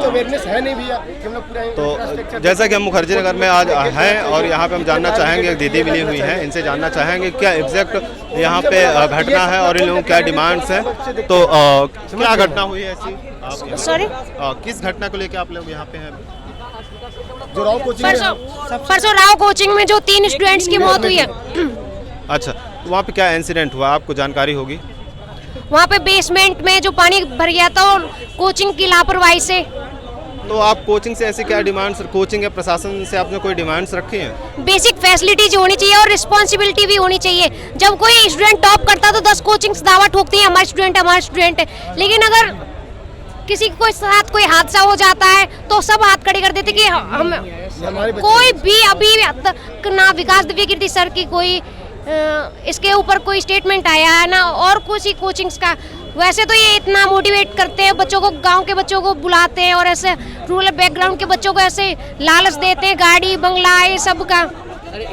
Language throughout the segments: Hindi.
कुछ अवेयरनेस है नहीं भैया कि हम लोग पूरा तो जैसा कि हम मुखर्जी नगर में आज हैं और यहाँ पे हम जानना चाहेंगे, एक दीदी मिली हुई हैं, इनसे जानना चाहेंगे क्या एग्जैक्ट यहाँ पे घटना है और इन लोगों क्या डिमांड्स हैं। तो क्या घटना हुई है ऐसी? सॉरी, किस घटना को लेकर आप लोग यहाँ पे हैं? जो राव कोचिंग परसों राव कोचिंग में जो 3 स्टूडेंट्स की मौत हुई है। अच्छा, वहाँ पे क्या इंसिडेंट हुआ, आपको जानकारी होगी? वहाँ पे बेसमेंट में जो पानी भर गया था और कोचिंग की लापरवाही से। तो आप कोचिंग से ऐसी क्या डिमांड्स, कोचिंग या प्रशासन से आपने कोई डिमांड्स रखी हैं? बेसिक फैसिलिटीज होनी चाहिए और रिस्पॉन्सिबिलिटी भी होनी चाहिए। जब कोई स्टूडेंट टॉप करता तो 10 कोचिंग्स दावा ठोकती हैं हमारे स्टूडेंट है, लेकिन अगर किसी के साथ कोई हादसा हो जाता है तो सब हाथ खड़े कर देते कि हम कोई भी अभी तक ना विकास दिव्य कीर्ति सर की कोई इसके ऊपर कोई स्टेटमेंट आया है ना और कुछ ही कोचिंग्स का। वैसे तो ये इतना मोटिवेट करते हैं बच्चों को, गांव के बच्चों को बुलाते हैं और ऐसे रूरल बैकग्राउंड के बच्चों को ऐसे लालच देते हैं, गाड़ी बंगला ये सब का।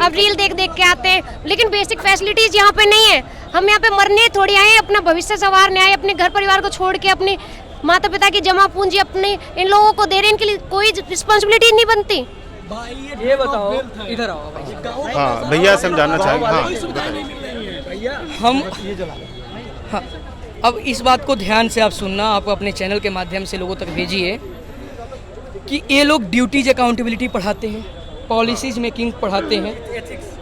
अब रील देख के आते हैं, लेकिन बेसिक फैसिलिटीज यहाँ पे नहीं है। हम यहाँ पे मरने थोड़ी आए, अपना भविष्य संवारने आए, अपने घर परिवार को छोड़ के अपने माता पिता की जमा पूंजी अपने इन लोगों को दे रहे हैं, इनके लिए कोई रिस्पॉन्सिबिलिटी नहीं बनती। ये बताओ, इधर आओ भाई। हाँ भैया से हम जानना चाहेंगे। हाँ, अब इस बात को ध्यान से आप सुनना, आप अपने चैनल के माध्यम से लोगों तक भेजिए कि ये लोग ड्यूटीज अकाउंटेबिलिटी पढ़ाते हैं, पॉलिसीज मेकिंग पढ़ाते हैं,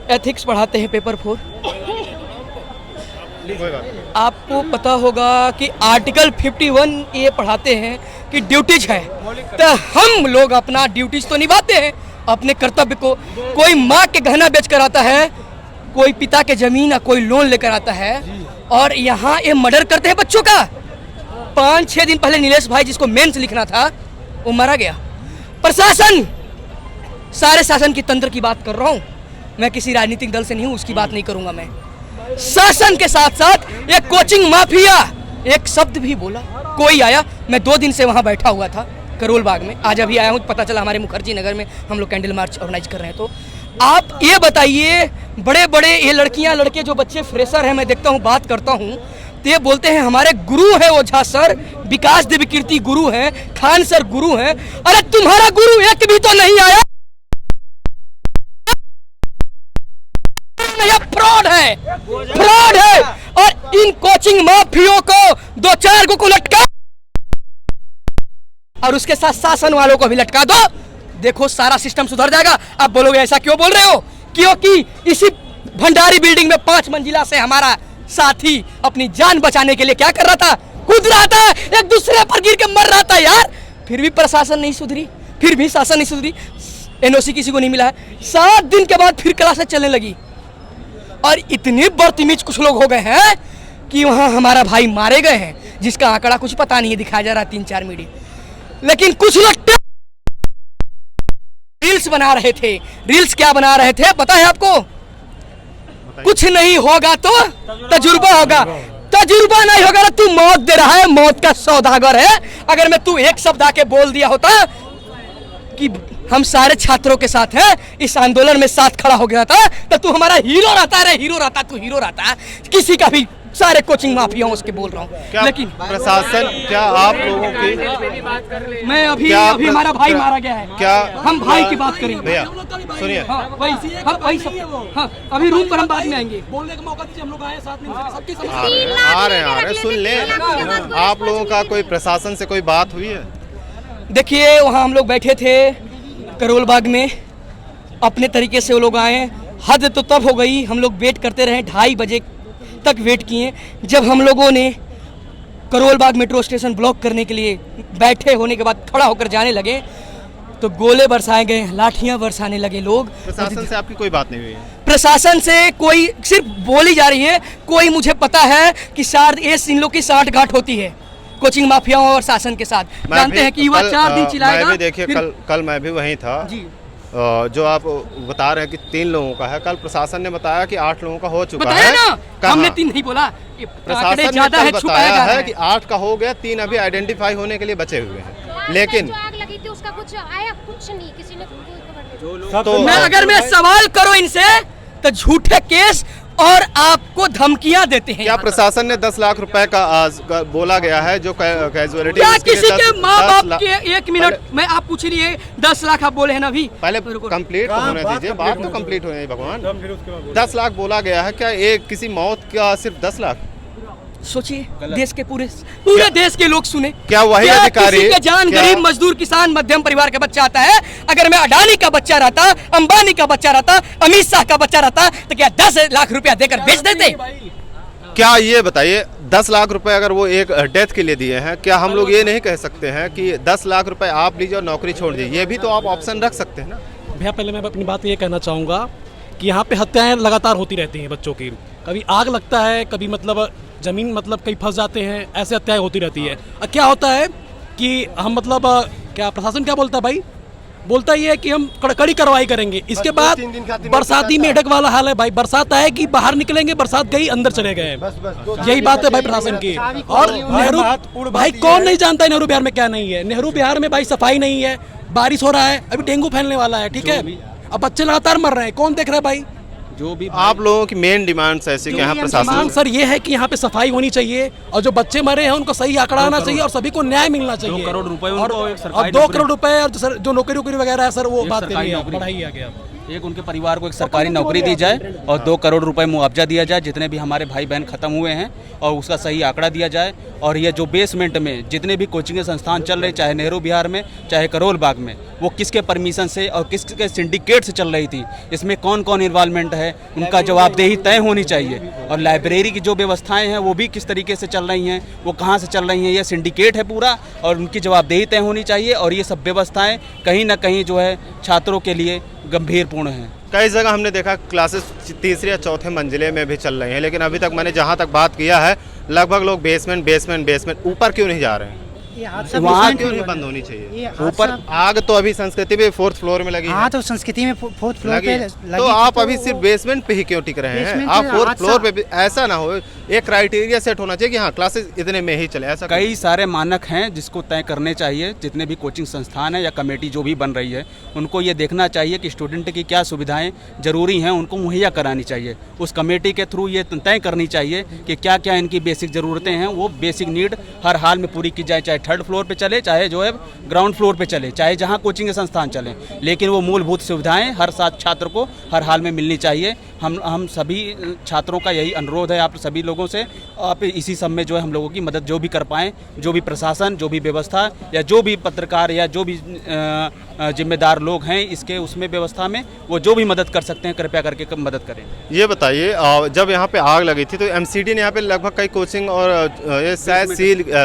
एथिक्स पढ़ाते हैं, पेपर 4। आपको पता होगा कि आर्टिकल 51 ये पढ़ाते हैं कि ड्यूटीज है, तो हम लोग अपना ड्यूटीज तो निभाते हैं, अपने कर्तव्य को। कोई माँ के गहना बेच कर आता है, कोई पिता के जमीन या कोई लोन लेकर आता है और यहाँ ये मर्डर करते हैं बच्चों का। 5-6 दिन पहले नीलेश भाई जिसको मेंस लिखना था वो मारा गया। प्रशासन, सारे शासन की तंत्र की बात कर रहा हूँ मैं, किसी राजनीतिक दल से नहीं हूँ, उसकी बात नहीं करूंगा मैं। शासन के साथ साथ ये कोचिंग माफिया एक शब्द भी बोला। कोई आया, मैं 2 दिन से वहाँ बैठा हुआ था करोल बाग में, आज अभी आया हूँ, पता चला हमारे मुखर्जी नगर में हम लोग कैंडल मार्च ऑर्गेनाइज कर रहे हैं। तो आप ये बताइए, बड़े बड़े ये लड़कियां लड़के जो बच्चे फ्रेशर हैं, मैं देखता हूँ, बात करता हूँ, तो ये बोलते हैं हमारे गुरु है ओझा सर, विकास दिव्य कीर्ति गुरु हैं, खान सर गुरु हैं। अरे तुम्हारा गुरु एक भी तो नहीं आया, फ्रॉड है। और इन कोचिंग माफियों को 2-4 को लटका और उसके साथ शासन वालों को भी लटका दो, देखो सारा सिस्टम सुधर जाएगा। आप बोलोगे ऐसा क्यों बोल रहे हो? क्योंकि इसी भंडारी बिल्डिंग में 5 मंजिला से हमारा साथी अपनी जान बचाने के लिए क्या कर रहा था? कूद रहा था, एक दूसरे पर गिर के मर रहा था यार। फिर भी प्रशासन नहीं सुधरी, फिर भी शासन नहीं सुधरी, एनओसी किसी को नहीं मिला है। 7 दिन के बाद फिर क्लासेस चलने लगी और इतने बदतमीज कुछ लोग हो गए हैं कि वहाँ हमारा भाई मारे गए हैं, जिसका आंकड़ा कुछ पता नहीं है, दिखाया जा रहा है 3-4 मीडिया। लेकिन कुछ लोग रील्स बना रहे थे। रील्स क्या बना रहे थे पता है आपको? कुछ नहीं होगा तो तजुर्बा होगा, तजुर्बा नहीं होगा ना तू मौत दे रहा है, मौत का सौदागर है। अगर मैं तू एक शब्द आके बोल दिया होता कि हम सारे छात्रों के साथ हैं, इस आंदोलन में साथ खड़ा हो गया था, तो तू हमारा हीरो रहता। अरे हीरो रहता, तू हीरो रहता, किसी का भी, सारे कोचिंग माफिया उसके बोल रहा हूँ। लेकिन प्रशासन क्या आप लोगों की, मैं अभी हमारा भाई मारा गया है, क्या हम भाई की बात करेंगे? भैया सुनिए, हाँ, अभी रूम पर हम बाद में आएंगे, बोलने का मौका दीजिए, हम लोग आए साथ में, सबके आ रहे हैं, सुन ले। आप लोगों का कोई प्रशासन से कोई बात हुई है? देखिए, वहाँ हम लोग बैठे थे करोल बाग में, अपने तरीके से वो लोग आए। हद तो तब हो गई, हम लोग वेट करते रहे, 2:30 बजे तक वेट किए। जब हम लोगों ने Karol Bagh metro station block करने के लिए बैठे होने के बाद खड़ा होकर जाने लगे तो गोले बरसाए गए, लाठियां बरसाने लगे लोग। प्रशासन से आपकी कोई बात नहीं हुई है? प्रशासन से कोई सिर्फ बोली जा रही है। कोई मुझे पता है कि इन लोग की साठ-गांठ होती है कोचिंग माफियाओं और शासन के साथ। जानते हैं कि युवा 4 दिन चिल्लाएगा। मैं भी देखिए, कल मैं भी वहीं था जी। जो आप बता रहे हैं कि 3 लोगों का है, कल प्रशासन ने बताया कि 8 लोगों का हो चुका है ना? हमने 3 नहीं बोला, प्रशासन ने बताया है कि 8 का हो गया, 3 अभी आइडेंटिफाई होने के लिए बचे हुए हैं। लेकिन आग लगी थी उसका कुछ आया, कुछ नहीं, किसी ने तो अगर मैं सवाल करो इनसे तो झूठे केस और आपको धमकियां देते हैं। क्या प्रशासन ने 10 लाख रुपए का बोला गया है जो कैजुअलिटी? क्या किसी के माँ बाप के, एक मिनट मैं आप पूछ रही है 10 लाख आप बोले हैं ना अभी, पहले कंप्लीट होने दीजिए, बात तो कंप्लीट होने भगवान। 10 लाख बोला गया है, क्या एक किसी मौत का सिर्फ 10 लाख? सोचिए देश के पूरे देश के लोग सुने, क्या वही अधिकारी किसी के जान गरीब मजदूर किसान मध्यम परिवार का बच्चा आता है? अगर मैं अडानी का बच्चा रहता, अंबानी का बच्चा रहता, अमित शाह का बच्चा रहता, तो क्या 10 लाख रुपया देकर बेच देते? क्या ये बताइए 10 लाख रुपए अगर वो एक डेथ के लिए दिए हैं, क्या हम लोग ये नहीं कह सकते हैं कि 10 लाख रुपए आप लीजिए और नौकरी छोड़ दीजिए? ये भी तो आप ऑप्शन रख सकते हैं ना भैया। पहले मैं अपनी बात ये कहना चाहूँगा कि यहाँ पे हत्याएं लगातार होती रहती हैं बच्चों की। कभी आग लगता है, कभी मतलब ज़मीन मतलब कहीं फंस जाते हैं, ऐसे हत्याएं होती रहती है। क्या होता है कि हम मतलब क्या प्रशासन क्या बोलता है भाई? बोलता ही है कि हम कड़ी कार्रवाई करेंगे। इसके बाद बरसाती मेढक वाला हाल है भाई, बरसात आए कि बाहर निकलेंगे, बरसात गई अंदर चले गए। यही बात है भाई प्रशासन की। और नेहरू भाई कौन नहीं जानता है नेहरू बिहार में क्या नहीं है? नेहरू बिहार में भाई सफाई नहीं है, बारिश हो रहा है, अभी डेंगू फैलने वाला है, ठीक है? अब बच्चे लगातार मर रहे हैं, कौन देख रहा है भाई? जो भी आप लोगों की मेन डिमांड्स ऐसी कि यहाँ प्रशासन सर ये है कि यहाँ पे सफाई होनी चाहिए और जो बच्चे मरे हैं उनको सही आंकड़ा आना चाहिए और सभी को न्याय मिलना चाहिए। 2 करोड़ रुपए और 2 करोड़ रुपए और सर जो नौकरी वगैरह है सर वो बात करिए, बढ़ाइए आगे आप। एक उनके परिवार को एक सरकारी नौकरी दी जाए और 2 करोड़ रुपए मुआवजा दिया जाए जितने भी हमारे भाई बहन खत्म हुए हैं, और उसका सही आंकड़ा दिया जाए। और ये जो बेसमेंट में जितने भी कोचिंग संस्थान चल रहे, चाहे नेहरू बिहार में चाहे करोल बाग में, वो किसके परमिशन से और किसके सिंडिकेट से चल रही थी, इसमें कौन कौन इन्वॉल्वमेंट है, उनका जवाबदेही तय होनी चाहिए। और लाइब्रेरी की जो व्यवस्थाएं हैं वो भी किस तरीके से चल रही हैं, वो कहाँ से चल रही हैं, ये सिंडिकेट है पूरा, और उनकी जवाबदेही तय होनी चाहिए। और ये सब व्यवस्थाएं कहीं ना कहीं जो है छात्रों के लिए गंभीरपूर्ण हैं। कई जगह हमने देखा क्लासेस 3रे या 4थे मंजिले में भी चल रही हैं, लेकिन अभी तक मैंने जहाँ तक बात किया है लगभग लोग बेसमेंट ऊपर क्यों नहीं जा रहे हैं? वहाँ क्यों नहीं बंद होनी चाहिए? ऊपर आग तो अभी संस्कृति में 4th फ्लोर में लगी है। हाँ तो संस्कृति में 4th फ्लोर पे लगी, तो आप अभी सिर्फ बेसमेंट पे ही क्यों टिक रहे हैं? आप 4th फ्लोर पे भी ऐसा ना हो, एक क्राइटेरिया सेट होना चाहिए कि हाँ क्लासेस इतने में ही चले। ऐसा कई सारे मानक हैं जिसको तय करने चाहिए। जितने भी कोचिंग संस्थान है या कमेटी जो भी बन रही है, उनको ये देखना चाहिए कि स्टूडेंट की क्या सुविधाएं जरूरी हैं, उनको मुहैया करानी चाहिए। उस कमेटी के थ्रू ये तय करनी चाहिए कि क्या क्या इनकी बेसिक ज़रूरतें हैं, वो बेसिक नीड हर हाल में पूरी की जाए, चाहे 3rd फ्लोर पे चले, चाहे जो है ग्राउंड फ्लोर पे चले, चाहे जहाँ कोचिंग संस्थान चले, लेकिन वो मूलभूत सुविधाएं हर छात्र को हर हाल में मिलनी चाहिए। हम सभी छात्रों का यही अनुरोध है आप सभी लोगों से, आप इसी सब में जो है हम लोगों की मदद जो भी कर पाएँ, जो भी प्रशासन, जो भी व्यवस्था या जो भी पत्रकार या जो भी जिम्मेदार लोग हैं इसके उसमें व्यवस्था में, वो जो भी मदद कर सकते हैं कृपया करके मदद करें। ये बताइए जब यहाँ पे आग लगी थी तो एमसीडी ने यहाँ पे लगभग कई कोचिंग और ये शायद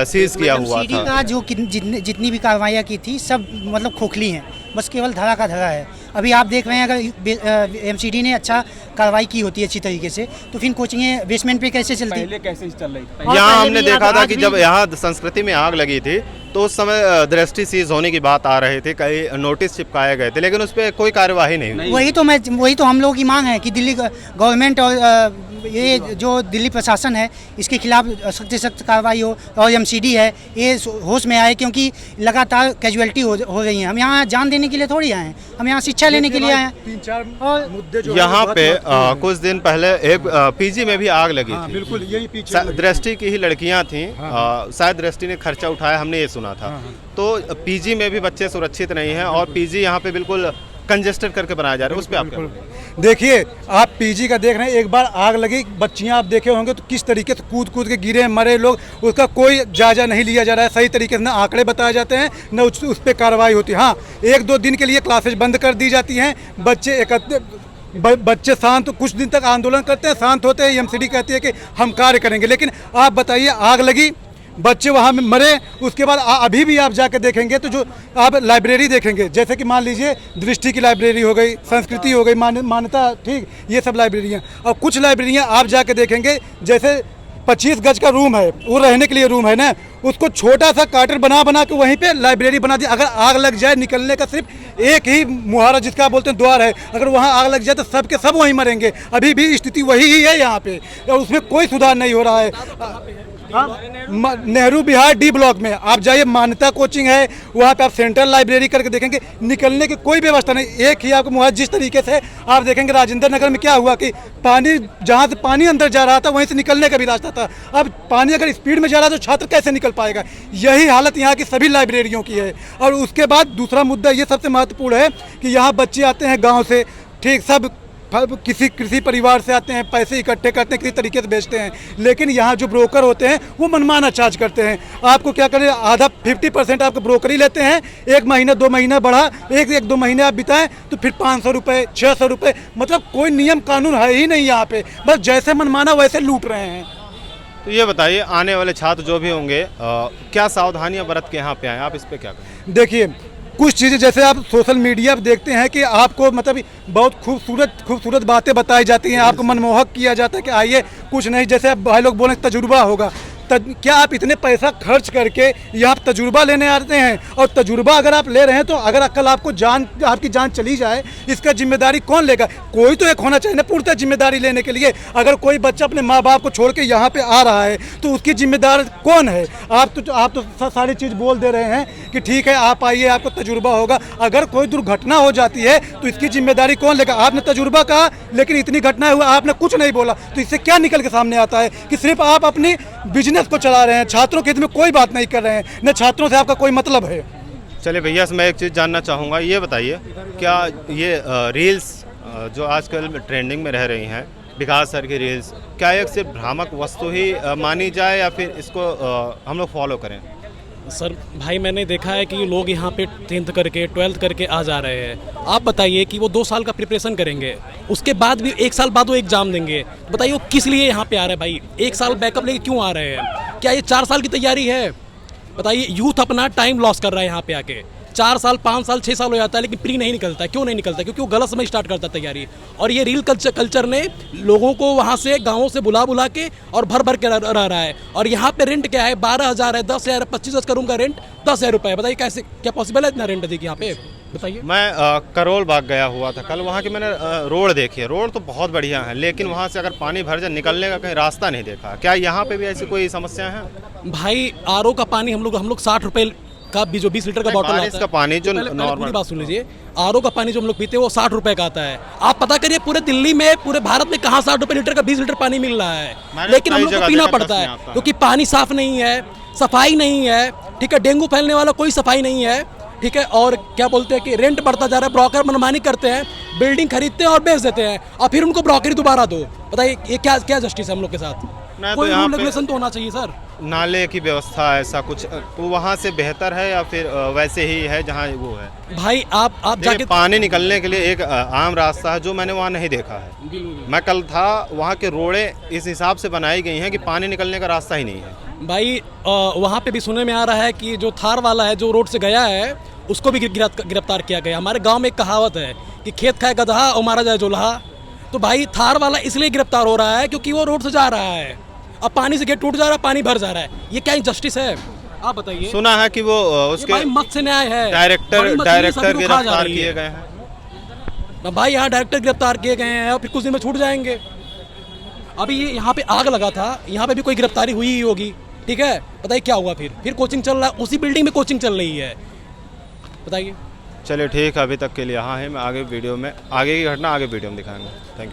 सीज किया हुआ था। का जो जितनी भी कार्रवाइयाँ की थी सब मतलब खोखली हैं, बस केवल धरा का धरा है। अभी आप देख रहे हैं अगर एमसीडी ने अच्छा कार्रवाई की होती है अच्छी तरीके से तो फिर कोचिंगें बेसमेंट पे कैसे चलती? पहले कैसे चल रही थी? यहाँ हमने देखा था कि जब यहाँ संस्कृति में आग लगी थी तो उस समय दृष्टि सीज होने की बात आ रही थी, कई नोटिस चिपकाए गए थे, लेकिन उस पर कोई कार्यवाही नहीं हुई। वही तो हम लोगों की मांग है कि दिल्ली गवर्नमेंट और ये जो दिल्ली प्रशासन है इसके खिलाफ सख्त से सख्त कार्रवाई हो और एमसीडी है ये होश में आए, क्योंकि लगातार कैजुअलिटी हो रही है। हम यहाँ जान देने के लिए थोड़ी आए हैं, हम यहाँ शिक्षा लेने के लिए आए हैं। 3-4 मुद्दे जो यहाँ पे कुछ दिन पहले एक पीजी में भी आग लगी थी। बिल्कुल यही पीछे दृष्टि की ही लड़कियां थीं, शायद दृष्टि ने खर्चा उठाया, हमने ये सुना था। तो पीजी में भी बच्चे सुरक्षित नहीं हैं और पीजी यहाँ पे बिल्कुल कंजेस्टेड करके बनाया जा रहा है। उस पर आप देखिए, आप पीजी का देख रहे हैं, एक बार आग लगी, बच्चियां आप देखे होंगे तो किस तरीके से कूद के गिरे मरे लोग, उसका कोई जायजा नहीं लिया जा रहा है सही तरीके से, ना आंकड़े बताए जाते हैं न उस पर कार्रवाई होती है। हाँ 1-2 दिन के लिए क्लासेज बंद कर दी जाती हैं, बच्चे शांत कुछ दिन तक आंदोलन करते हैं, शांत होते हैं, एमसीडी कहती है कि हम कार्य करेंगे। लेकिन आप बताइए आग लगी, बच्चे वहाँ में मरे, उसके बाद अभी भी आप जाकर देखेंगे तो जो आप लाइब्रेरी देखेंगे, जैसे कि मान लीजिए दृष्टि की लाइब्रेरी हो गई, संस्कृति हो गई, मान्यता, ठीक, ये सब लाइब्रेरियाँ। और कुछ लाइब्रेरियाँ आप जाकर देखेंगे जैसे 25 गज का रूम है, वो रहने के लिए रूम है ना, उसको छोटा सा क्वार्टर बना के वहीं पे लाइब्रेरी बना दी। अगर आग लग जाए, निकलने का सिर्फ एक ही मुहारा जिसका बोलते हैं द्वार है, अगर वहाँ आग लग जाए तो सब के सब वहीं मरेंगे। अभी भी स्थिति वही ही है यहाँ पे और उसमें कोई सुधार नहीं हो रहा है। नेहरू बिहार डी ब्लॉक में आप जाइए, मान्यता कोचिंग है, वहाँ पे आप सेंट्रल लाइब्रेरी करके देखेंगे, निकलने की कोई व्यवस्था नहीं। एक ही आपको मुआवजा जिस तरीके से आप देखेंगे राजेंद्र नगर में क्या हुआ कि पानी, जहाँ से पानी अंदर जा रहा था वहीं से निकलने का भी रास्ता था। अब पानी अगर स्पीड में जा रहा है तो छात्र कैसे निकल पाएगा? यही हालत यहाँ की सभी लाइब्रेरियों की है। और उसके बाद दूसरा मुद्दा ये सबसे महत्वपूर्ण है कि यहाँ बच्चे आते हैं गाँव से, ठीक, सब किसी कृषि परिवार से आते हैं, पैसे इकट्ठे करते हैं, किसी तरीके से बेचते हैं, लेकिन यहाँ जो ब्रोकर होते हैं वो मनमाना चार्ज करते हैं। आपको क्या करें, आधा 50% आपको ब्रोकरी लेते हैं। 1 महीना 2 महीना बढ़ा, एक 2 महीने आप बिताएं तो फिर 500 रुपये 600 रुपये, मतलब कोई नियम कानून है ही नहीं यहाँ पे, बस जैसे मनमाना वैसे लूट रहे हैं। तो ये बताइए, आने वाले छात्र जो भी होंगे क्या सावधानियां बरत के यहाँ पे आए, आप इस पे क्या कहें? देखिए, कुछ चीज़ें जैसे आप सोशल मीडिया पर देखते हैं कि आपको मतलब बहुत खूबसूरत बातें बताई जाती हैं, आपको मनमोहक किया जाता है कि आइए, कुछ नहीं, जैसे आप भाई लोग बोले तजुर्बा होगा, क्या आप इतने पैसा खर्च करके यहाँ तजुर्बा लेने आते हैं? और तजुर्बा अगर आप ले रहे हैं तो अगर कल आपकी जान चली जाए, इसका जिम्मेदारी कौन लेगा? कोई तो एक होना चाहिए ना पूर्णतः जिम्मेदारी लेने के लिए। अगर कोई बच्चा अपने माँ बाप को छोड़ के यहाँ पे आ रहा है तो उसकी जिम्मेदार कौन है? आप तो सारी चीज़ बोल दे रहे हैं कि ठीक है आप आइए, आपको तजुर्बा होगा। अगर कोई दुर्घटना हो जाती है तो इसकी जिम्मेदारी कौन लेगा? आपने तजुर्बा कहा लेकिन इतनी घटना हुआ, आपने कुछ नहीं बोला, तो इससे क्या निकल के सामने आता है कि सिर्फ आप अपनी बिजनेस को चला रहे हैं, छात्रों के हित में कोई बात नहीं कर रहे हैं, न छात्रों से आपका कोई मतलब है। चलिए भैया, मैं एक चीज़ जानना चाहूँगा, ये बताइए क्या ये रील्स जो आजकल ट्रेंडिंग में रह रही हैं, विकास सर की रील्स, क्या एक सिर्फ भ्रामक वस्तु ही मानी जाए या फिर इसको हम लोग फॉलो करें? सर भाई, मैंने देखा है कि लोग यहाँ पे 10th करके 12th करके आ जा रहे हैं। आप बताइए कि वो 2 साल का प्रिपरेशन करेंगे, उसके बाद भी 1 साल बाद वो एग्ज़ाम देंगे, तो बताइए वो किस लिए यहाँ पे आ रहे हैं भाई? 1 साल बैकअप लेके क्यों आ रहे हैं? क्या ये 4 साल की तैयारी है? बताइए, यूथ अपना टाइम लॉस कर रहा है यहाँ पे आके। 4 साल 5 साल 6 साल हो जाता है लेकिन प्री नहीं निकलता है। क्यों नहीं निकलता? क्योंकि वो गलत समय स्टार्ट करता है तैयारी। और ये रील कल्चर ने लोगों को वहाँ से गाँवों से बुला के और भर के रह रहा है। और यहाँ पे रेंट क्या है? 12,000 है, 10,000 है, 25 का रूम का रेंट 10,000 रुपये है। बताइए कैसे, क्या पॉसिबल है इतना रेंट देखिए यहाँ पे? बताइए। मैं करोल बाग गया हुआ था कल, वहाँ की मैंने रोड देखी है, रोड तो बहुत बढ़िया है, लेकिन वहाँ से अगर पानी भर जाए निकलने का कहीं रास्ता नहीं देखा। क्या यहाँ पे भी ऐसी कोई समस्या है? भाई RO का पानी हम लोग 60 रुपये का भी जो 20 लीटर का बॉटल आता है, का पानी जो नॉर्मल, पूरी बात सुन लीजिए, RO का पानी जो हम लोग पीते हैं वो 60 रुपए का आता है। आप पता करिए पूरे दिल्ली में, पूरे भारत में कहाँ 60 रुपए लीटर का 20 लीटर पानी मिल रहा है, लेकिन हम लोग को पीना पड़ता है क्योंकि पानी साफ नहीं है, सफाई नहीं है, ठीक है, डेंगू फैलने वाला कोई सफाई नहीं है, ठीक है। और क्या बोलते हैं कि रेंट बढ़ता जा रहा है, ब्रोकर मनमानी करते हैं, बिल्डिंग खरीदते हैं और बेच देते हैं और फिर उनको ब्रोकरी दोबारा दो। बताइए ये क्या जस्टिस है हम लोग के साथ? कोई रूल रेगुलेशन तो होना चाहिए सर। नाले की व्यवस्था ऐसा कुछ तो वहाँ से बेहतर है या फिर वैसे ही है जहाँ वो है? भाई आप जाके पानी निकलने के लिए एक आम रास्ता है जो मैंने वहाँ नहीं देखा है। मैं कल था, वहाँ के रोडें इस हिसाब से बनाई गई हैं कि पानी निकलने का रास्ता ही नहीं है। भाई वहाँ पे भी सुनने में आ रहा है कि जो थार वाला है जो रोड से गया है उसको भी गिरफ्तार किया गया। हमारे गाँव में एक कहावत है कि खेत खाए गधा और मारा जाए जोल्हा। तो भाई थार वाला इसलिए गिरफ्तार हो रहा है क्योंकि वो रोड से जा रहा है, अब पानी से गेट टूट जा रहा है, पानी भर जा रहा है। ये क्या जस्टिस है? आप बताइए। सुना है कि वो उसके मत्स्य न्याय है, डायरेक्टर गिरफ्तार किए गए हैं। भाई यहाँ डायरेक्टर गिरफ्तार किए गए हैं और फिर कुछ दिन में छूट जाएंगे। अभी ये यहाँ पे आग लगा था, यहाँ पे भी कोई गिरफ्तारी हुई ही होगी, ठीक है। बताइए क्या हुआ फिर कोचिंग चल रहा है, उसी बिल्डिंग में कोचिंग चल रही है। बताइए। चलिए ठीक है, अभी तक के लिए यहाँ है। मैं आगे की घटना आगे वीडियो में दिखाएंगे। Thank you.